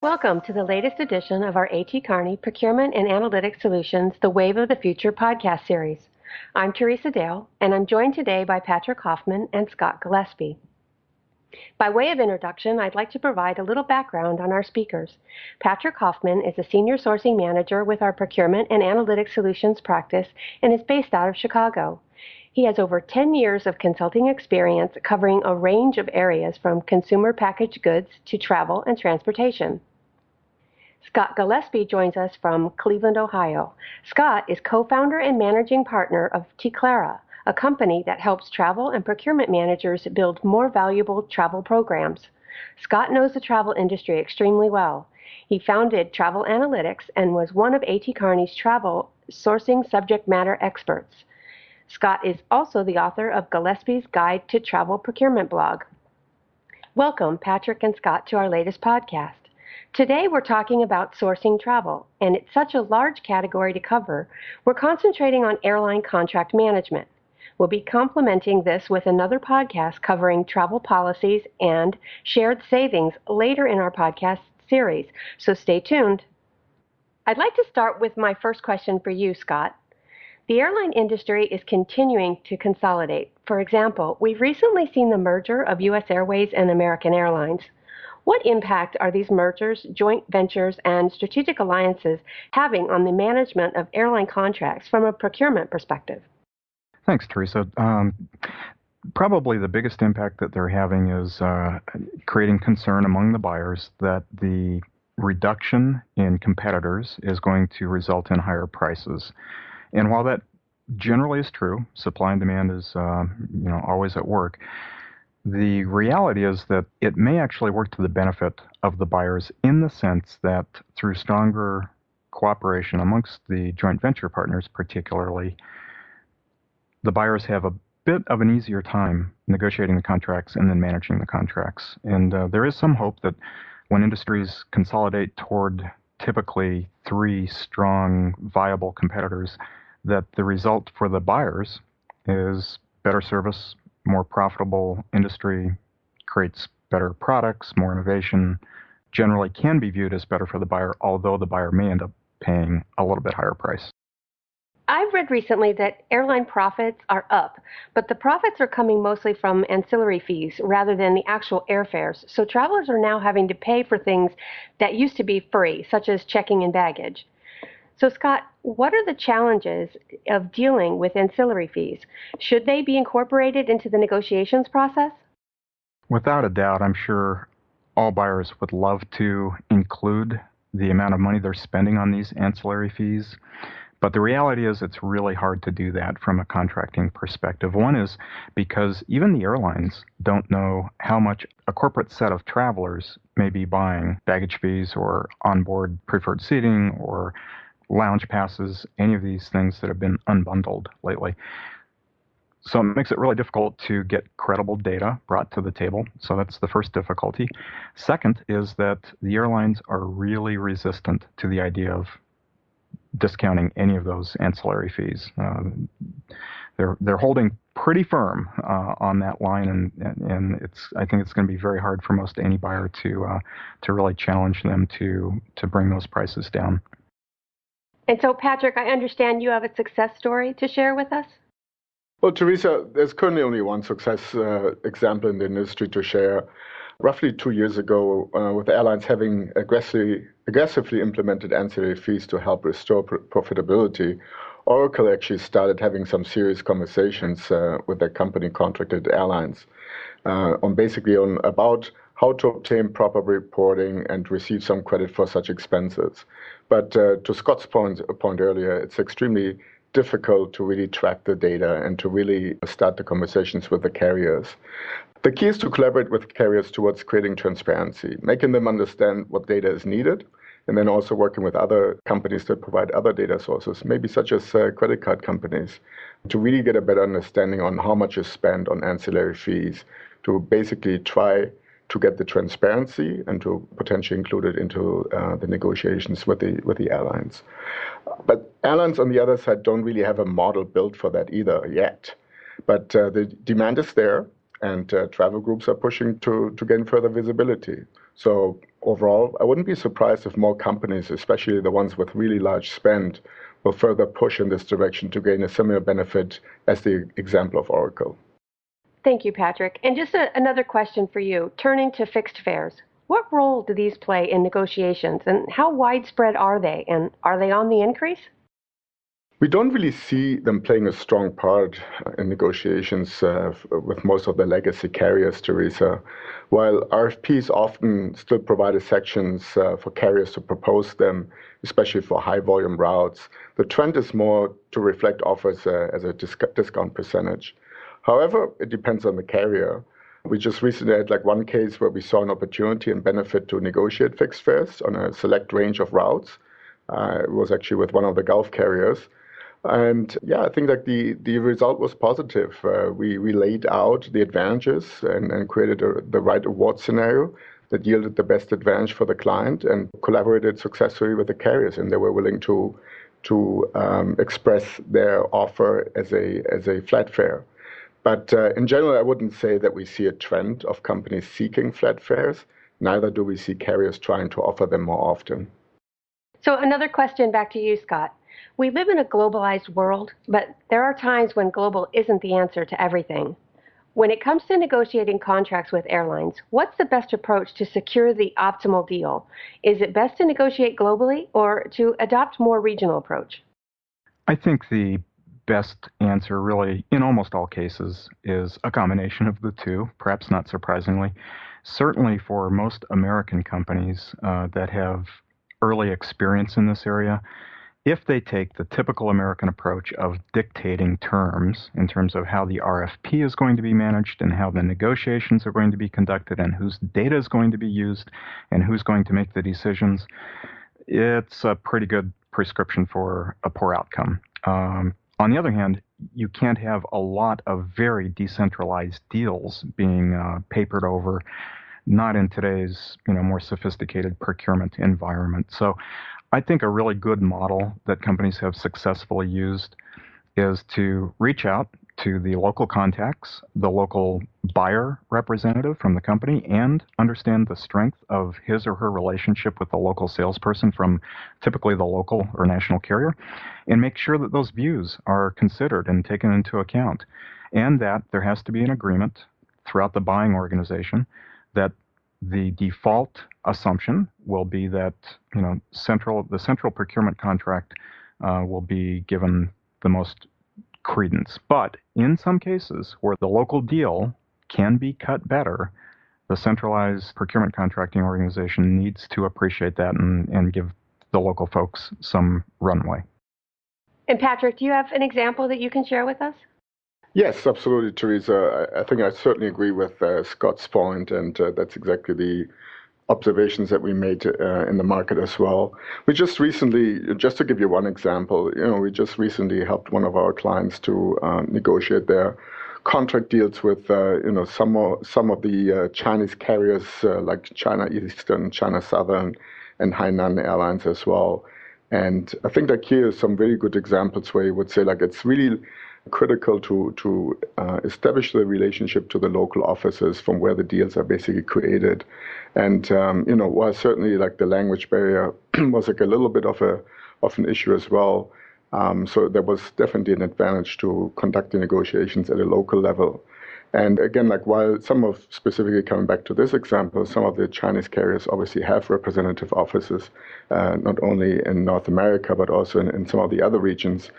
Welcome to the latest edition of our A.T. Kearney Procurement and Analytics Solutions, The Wave of the Future podcast series. I'm Teresa Dale, and I'm joined today by Patrick Hoffmann and Scott Gillespie. By way of introduction, I'd like to provide a little background on our speakers. Patrick Hoffmann is a senior sourcing manager with our Procurement and Analytics Solutions practice and is based out of Chicago. He has over 10 years of consulting experience covering a range of areas from consumer packaged goods to travel and transportation. Scott Gillespie joins us from Cleveland, Ohio. Scott is co-founder and managing partner of Tclara, a company that helps travel and procurement managers build more valuable travel programs. Scott knows the travel industry extremely well. He founded Travel Analytics and was one of A.T. Kearney's travel sourcing subject matter experts. Scott is also the author of Gillespie's Guide to Travel Procurement blog. Welcome, Patrick and Scott, to our latest podcast. Today we're talking about sourcing travel, and it's such a large category to cover, we're concentrating on airline contract management. We'll be complementing this with another podcast covering travel policies and shared savings later in our podcast series, so stay tuned. I'd like to start with my first question for you, Scott. The airline industry is continuing to consolidate. For example, we've recently seen the merger of U.S. Airways and American Airlines. What impact are these mergers, joint ventures, and strategic alliances having on the management of airline contracts from a procurement perspective? Thanks, Teresa. Probably the biggest impact that they're having is creating concern among the buyers that the reduction in competitors is going to result in higher prices. And while that generally is true, supply and demand is always at work, the reality is that it may actually work to the benefit of the buyers in the sense that through stronger cooperation amongst the joint venture partners particularly, the buyers have a bit of an easier time negotiating the contracts and then managing the contracts. And there is some hope that when industries consolidate toward typically three strong, viable competitors, that the result for the buyers is better service, more profitable industry, creates better products, more innovation, generally can be viewed as better for the buyer, although the buyer may end up paying a little bit higher price. I've read recently that airline profits are up, but the profits are coming mostly from ancillary fees rather than the actual airfares. So travelers are now having to pay for things that used to be free, such as checking in baggage. So Scott, what are the challenges of dealing with ancillary fees? Should they be incorporated into the negotiations process? Without a doubt, I'm sure all buyers would love to include the amount of money they're spending on these ancillary fees. But the reality is it's really hard to do that from a contracting perspective. One is because even the airlines don't know how much a corporate set of travelers may be buying baggage fees or onboard preferred seating or lounge passes, any of these things that have been unbundled lately. So it makes it really difficult to get credible data brought to the table. So that's the first difficulty. Second is that the airlines are really resistant to the idea of discounting any of those ancillary fees. They're holding pretty firm on that line, and I think it's going to be very hard for most any buyer to really challenge them to bring those prices down. And so, Patrick, I understand you have a success story to share with us? Well, Teresa, there's currently only one success example in the industry to share. Roughly 2 years ago, with airlines having aggressively implemented ancillary fees to help restore profitability, Oracle actually started having some serious conversations with their company contracted airlines on about how to obtain proper reporting and receive some credit for such expenses. But to Scott's point earlier, it's extremely difficult to really track the data and to really start the conversations with the carriers. The key is to collaborate with carriers towards creating transparency, making them understand what data is needed, and then also working with other companies that provide other data sources, maybe such as credit card companies, to really get a better understanding on how much is spent on ancillary fees, to basically try to get the transparency and to potentially include it into the negotiations with the airlines. But airlines, on the other side, don't really have a model built for that either yet. But the demand is there, and travel groups are pushing to gain further visibility. So overall, I wouldn't be surprised if more companies, especially the ones with really large spend, will further push in this direction to gain a similar benefit as the example of Oracle. Thank you, Patrick. And just another question for you. Turning to fixed fares, what role do these play in negotiations, and how widespread are they, and are they on the increase? We don't really see them playing a strong part in negotiations with most of the legacy carriers, Teresa. While RFPs often still provide sections for carriers to propose them, especially for high volume routes, the trend is more to reflect offers as a discount percentage. However, it depends on the carrier. We just recently had one case where we saw an opportunity and benefit to negotiate fixed fares on a select range of routes. It was actually with one of the Gulf carriers. And yeah, I think that the result was positive. We laid out the advantages and created the right award scenario that yielded the best advantage for the client and collaborated successfully with the carriers. And they were willing to express their offer as a flat fare. But in general, I wouldn't say that we see a trend of companies seeking flat fares. Neither do we see carriers trying to offer them more often. So another question back to you, Scott. We live in a globalized world, but there are times when global isn't the answer to everything. When it comes to negotiating contracts with airlines, what's the best approach to secure the optimal deal? Is it best to negotiate globally or to adopt more regional approach? I think the best answer really, in almost all cases, is a combination of the two, perhaps not surprisingly. Certainly for most American companies that have early experience in this area, if they take the typical American approach of dictating terms in terms of how the RFP is going to be managed and how the negotiations are going to be conducted and whose data is going to be used and who's going to make the decisions, it's a pretty good prescription for a poor outcome. On the other hand, you can't have a lot of very decentralized deals being papered over, not in today's more sophisticated procurement environment. So I think a really good model that companies have successfully used is to reach out to the local contacts, the local buyer representative from the company, and understand the strength of his or her relationship with the local salesperson from typically the local or national carrier, and make sure that those views are considered and taken into account, and that there has to be an agreement throughout the buying organization that the default assumption will be that the central procurement contract will be given the most credence. But in some cases where the local deal can be cut better, the centralized procurement contracting organization needs to appreciate that and give the local folks some runway. And Patrick, do you have an example that you can share with us? Yes, absolutely, Teresa. I think I certainly agree with Scott's point, and that's exactly the observations that we made in the market as well. We just recently, just to give you one example, we just recently helped one of our clients to negotiate their contract deals with some of the Chinese carriers like China Eastern, China Southern, and Hainan Airlines as well. And I think that here are some very good examples where you would say it's really critical to establish the relationship to the local offices from where the deals are basically created. And while certainly the language barrier was a little bit of an issue as well, so there was definitely an advantage to conduct the negotiations at a local level. And again, while specifically coming back to this example, some of the Chinese carriers obviously have representative offices, not only in North America, but also in some of the other regions.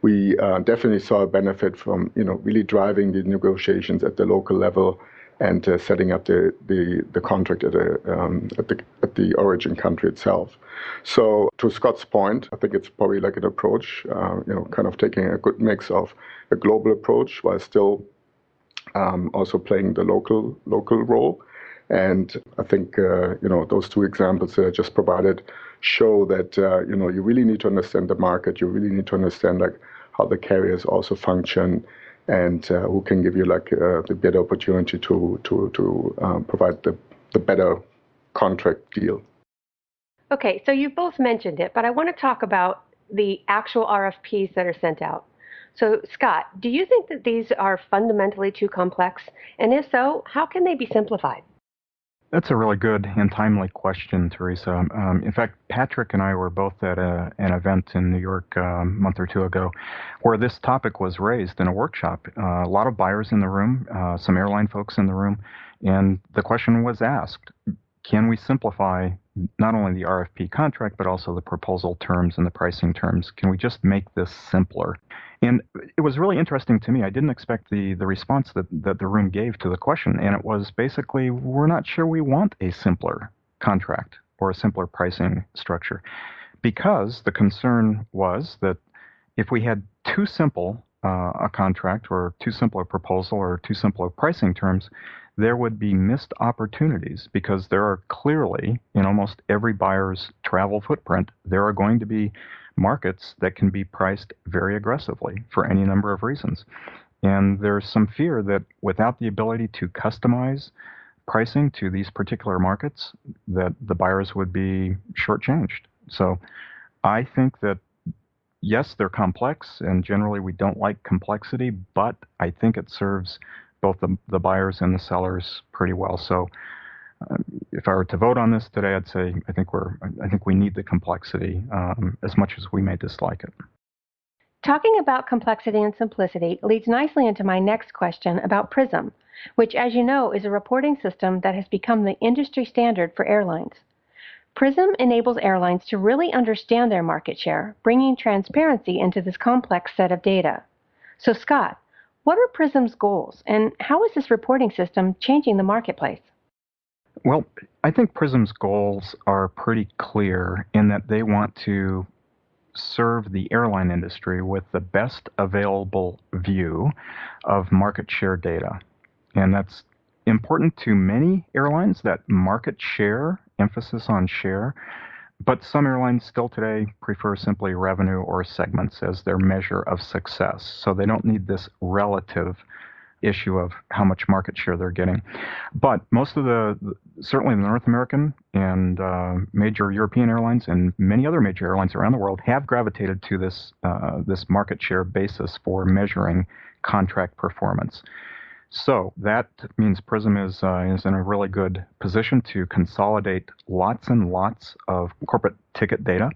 We definitely saw a benefit from really driving the negotiations at the local level and setting up the contract at the origin country itself. So to Scott's point, I think it's probably an approach, kind of taking a good mix of a global approach while still also playing the local role. And I think those two examples that I just provided show that you really need to understand the market. You really need to understand how the carriers also function, and who can give you the better opportunity to provide the better contract deal. Okay, so you both mentioned it, but I want to talk about the actual RFPs that are sent out. So Scott, do you think that these are fundamentally too complex? And if so, how can they be simplified? That's a really good and timely question, Teresa. In fact, Patrick and I were both at an event in New York a month or two ago where this topic was raised in a workshop. A lot of buyers in the room, some airline folks in the room, and the question was asked, can we simplify not only the RFP contract, but also the proposal terms and the pricing terms? Can we just make this simpler? And it was really interesting to me. I didn't expect the response that the room gave to the question. And it was basically, we're not sure we want a simpler contract or a simpler pricing structure. Because the concern was that if we had too simple a contract or too simple a proposal or too simple a pricing terms, there would be missed opportunities because there are clearly, in almost every buyer's travel footprint, there are going to be markets that can be priced very aggressively for any number of reasons. And there's some fear that without the ability to customize pricing to these particular markets, that the buyers would be shortchanged. So I think that, yes, they're complex, and generally we don't like complexity, but I think it serves both the buyers and the sellers pretty well. So if I were to vote on this today, I'd say I think we need the complexity as much as we may dislike it. Talking about complexity and simplicity leads nicely into my next question about Prism, which, as you know, is a reporting system that has become the industry standard for airlines. Prism enables airlines to really understand their market share, bringing transparency into this complex set of data. So, Scott, what are Prism's goals, and how is this reporting system changing the marketplace? Well, I think Prism's goals are pretty clear in that they want to serve the airline industry with the best available view of market share data. And that's important to many airlines, that market share, emphasis on share. But some airlines still today prefer simply revenue or segments as their measure of success. So they don't need this relative issue of how much market share they're getting. But most of certainly the North American and major European airlines and many other major airlines around the world have gravitated to this market share basis for measuring contract performance. So that means Prism is in a really good position to consolidate lots and lots of corporate ticket data.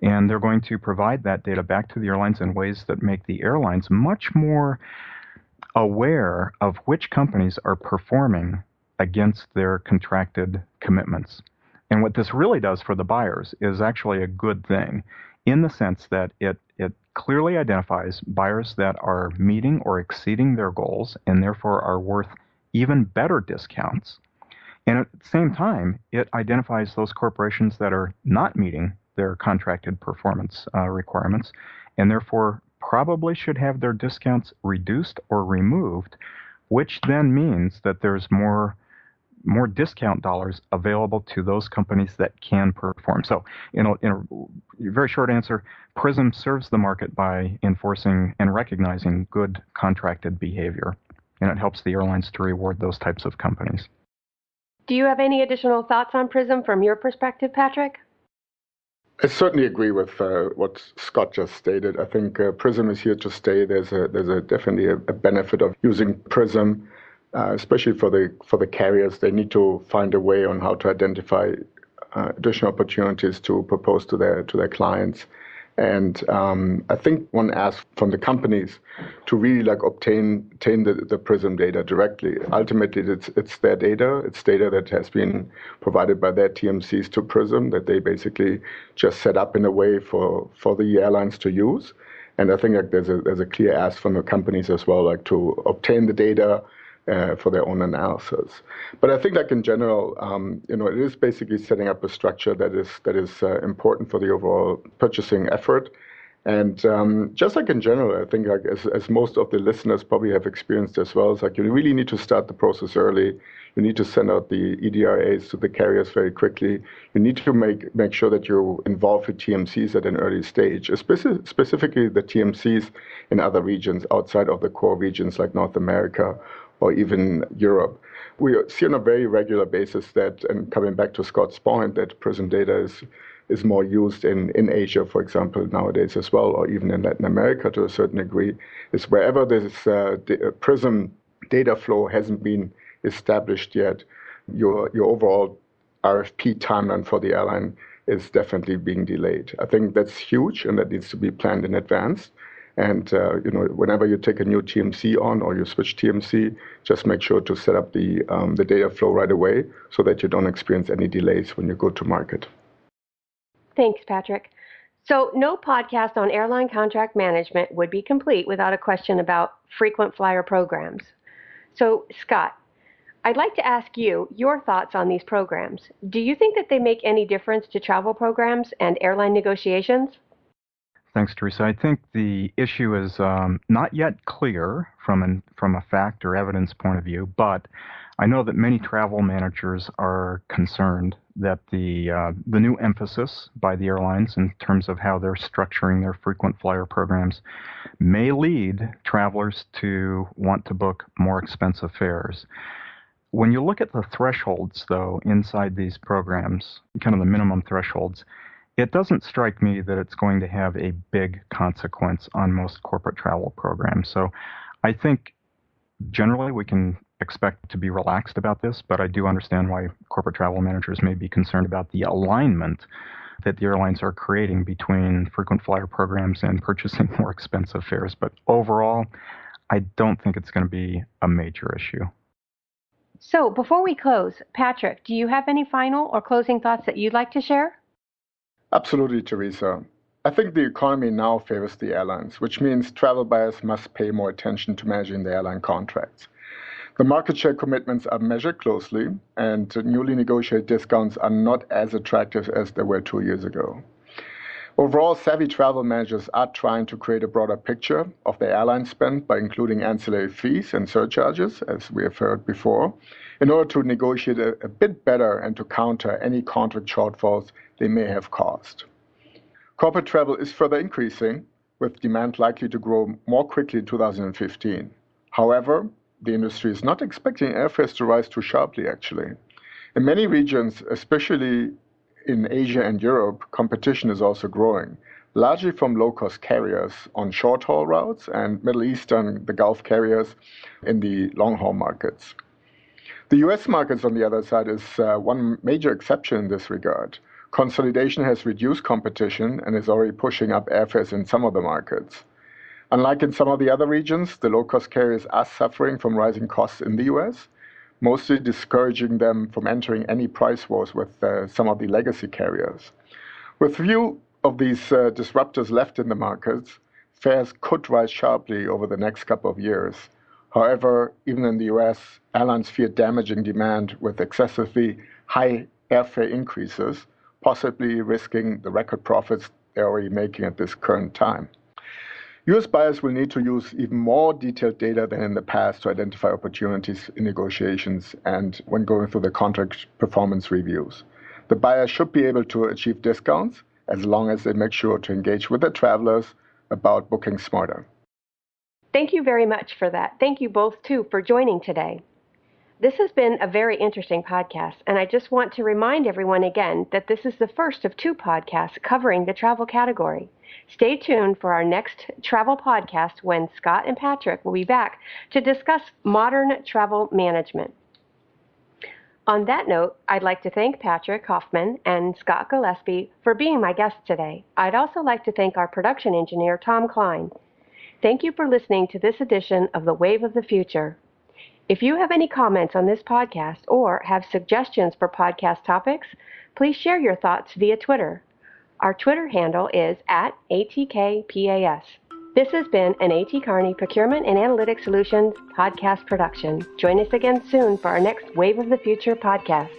And they're going to provide that data back to the airlines in ways that make the airlines much more aware of which companies are performing against their contracted commitments. And what this really does for the buyers is actually a good thing in the sense that it clearly identifies buyers that are meeting or exceeding their goals and therefore are worth even better discounts. And at the same time, it identifies those corporations that are not meeting their contracted performance requirements and therefore probably should have their discounts reduced or removed, which then means that there's more discount dollars available to those companies that can perform. So in a very short answer, Prism serves the market by enforcing and recognizing good contracted behavior, and it helps the airlines to reward those types of companies. Do you have any additional thoughts on Prism from your perspective, Patrick? I certainly agree with what Scott just stated. I think Prism is here to stay. There's definitely a benefit of using Prism, especially for the carriers. They need to find a way on how to identify additional opportunities to propose to their clients. And I think one asks from the companies to really obtain the Prism data directly. Ultimately, it's their data. It's data that has been provided by their TMCs to Prism that they basically just set up in a way for the airlines to use. And I think there's a clear ask from the companies as well, to obtain the data for their own analysis. But I think in general, it is basically setting up a structure that is important for the overall purchasing effort. And just in general, I think as most of the listeners probably have experienced as well, you really need to start the process early. You need to send out the EDRAs to the carriers very quickly. You need to make sure that you involve the TMCs at an early stage, specifically the TMCs in other regions outside of the core regions like North America or even Europe. We see on a very regular basis that, and coming back to Scott's point, that Prism data is more used in Asia, for example, nowadays as well, or even in Latin America to a certain degree, is wherever this Prism data flow hasn't been established yet, your overall RFP timeline for the airline is definitely being delayed. I think that's huge, and that needs to be planned in advance. And whenever you take a new TMC on or you switch TMC, just make sure to set up the data flow right away so that you don't experience any delays when you go to market. Thanks, Patrick. So no podcast on airline contract management would be complete without a question about frequent flyer programs. So, Scott, I'd like to ask you your thoughts on these programs. Do you think that they make any difference to travel programs and airline negotiations? Thanks, Teresa. I think the issue is not yet clear from a fact or evidence point of view, but I know that many travel managers are concerned that the new emphasis by the airlines in terms of how they're structuring their frequent flyer programs may lead travelers to want to book more expensive fares. When you look at the thresholds, though, inside these programs, kind of the minimum thresholds, it doesn't strike me that it's going to have a big consequence on most corporate travel programs. So I think generally we can expect to be relaxed about this, but I do understand why corporate travel managers may be concerned about the alignment that the airlines are creating between frequent flyer programs and purchasing more expensive fares. But overall, I don't think it's going to be a major issue. So before we close, Patrick, do you have any final or closing thoughts that you'd like to share? Absolutely, Teresa. I think the economy now favors the airlines, which means travel buyers must pay more attention to managing the airline contracts. The market share commitments are measured closely, and newly negotiated discounts are not as attractive as they were 2 years ago. Overall, savvy travel managers are trying to create a broader picture of their airline spend by including ancillary fees and surcharges, as we have heard before, in order to negotiate a bit better and to counter any contract shortfalls they may have caused. Corporate travel is further increasing, with demand likely to grow more quickly in 2015. However, the industry is not expecting airfares to rise too sharply, actually. In many regions, especially in Asia and Europe, competition is also growing, largely from low-cost carriers on short-haul routes and Middle Eastern, the Gulf carriers in the long-haul markets. The US markets, on the other side, is one major exception in this regard. Consolidation has reduced competition and is already pushing up airfares in some of the markets. Unlike in some of the other regions, the low-cost carriers are suffering from rising costs in the US, mostly discouraging them from entering any price wars with some of the legacy carriers. With few of these disruptors left in the markets, fares could rise sharply over the next couple of years. However, even in the US, airlines fear damaging demand with excessively high airfare increases, possibly risking the record profits they're already making at this current time. US buyers will need to use even more detailed data than in the past to identify opportunities in negotiations and when going through the contract performance reviews. The buyer should be able to achieve discounts as long as they make sure to engage with their travelers about booking smarter. Thank you very much for that. Thank you both, too, for joining today. This has been a very interesting podcast, and I just want to remind everyone again that this is the first of 2 podcasts covering the travel category. Stay tuned for our next travel podcast when Scott and Patrick will be back to discuss modern travel management. On that note, I'd like to thank Patrick Hoffmann and Scott Gillespie for being my guests today. I'd also like to thank our production engineer, Tom Klein. Thank you for listening to this edition of The Wave of the Future. If you have any comments on this podcast or have suggestions for podcast topics, please share your thoughts via Twitter. Our Twitter handle is @ATKPAS. This has been an A.T. Kearney Procurement and Analytics Solutions podcast production. Join us again soon for our next Wave of the Future podcast.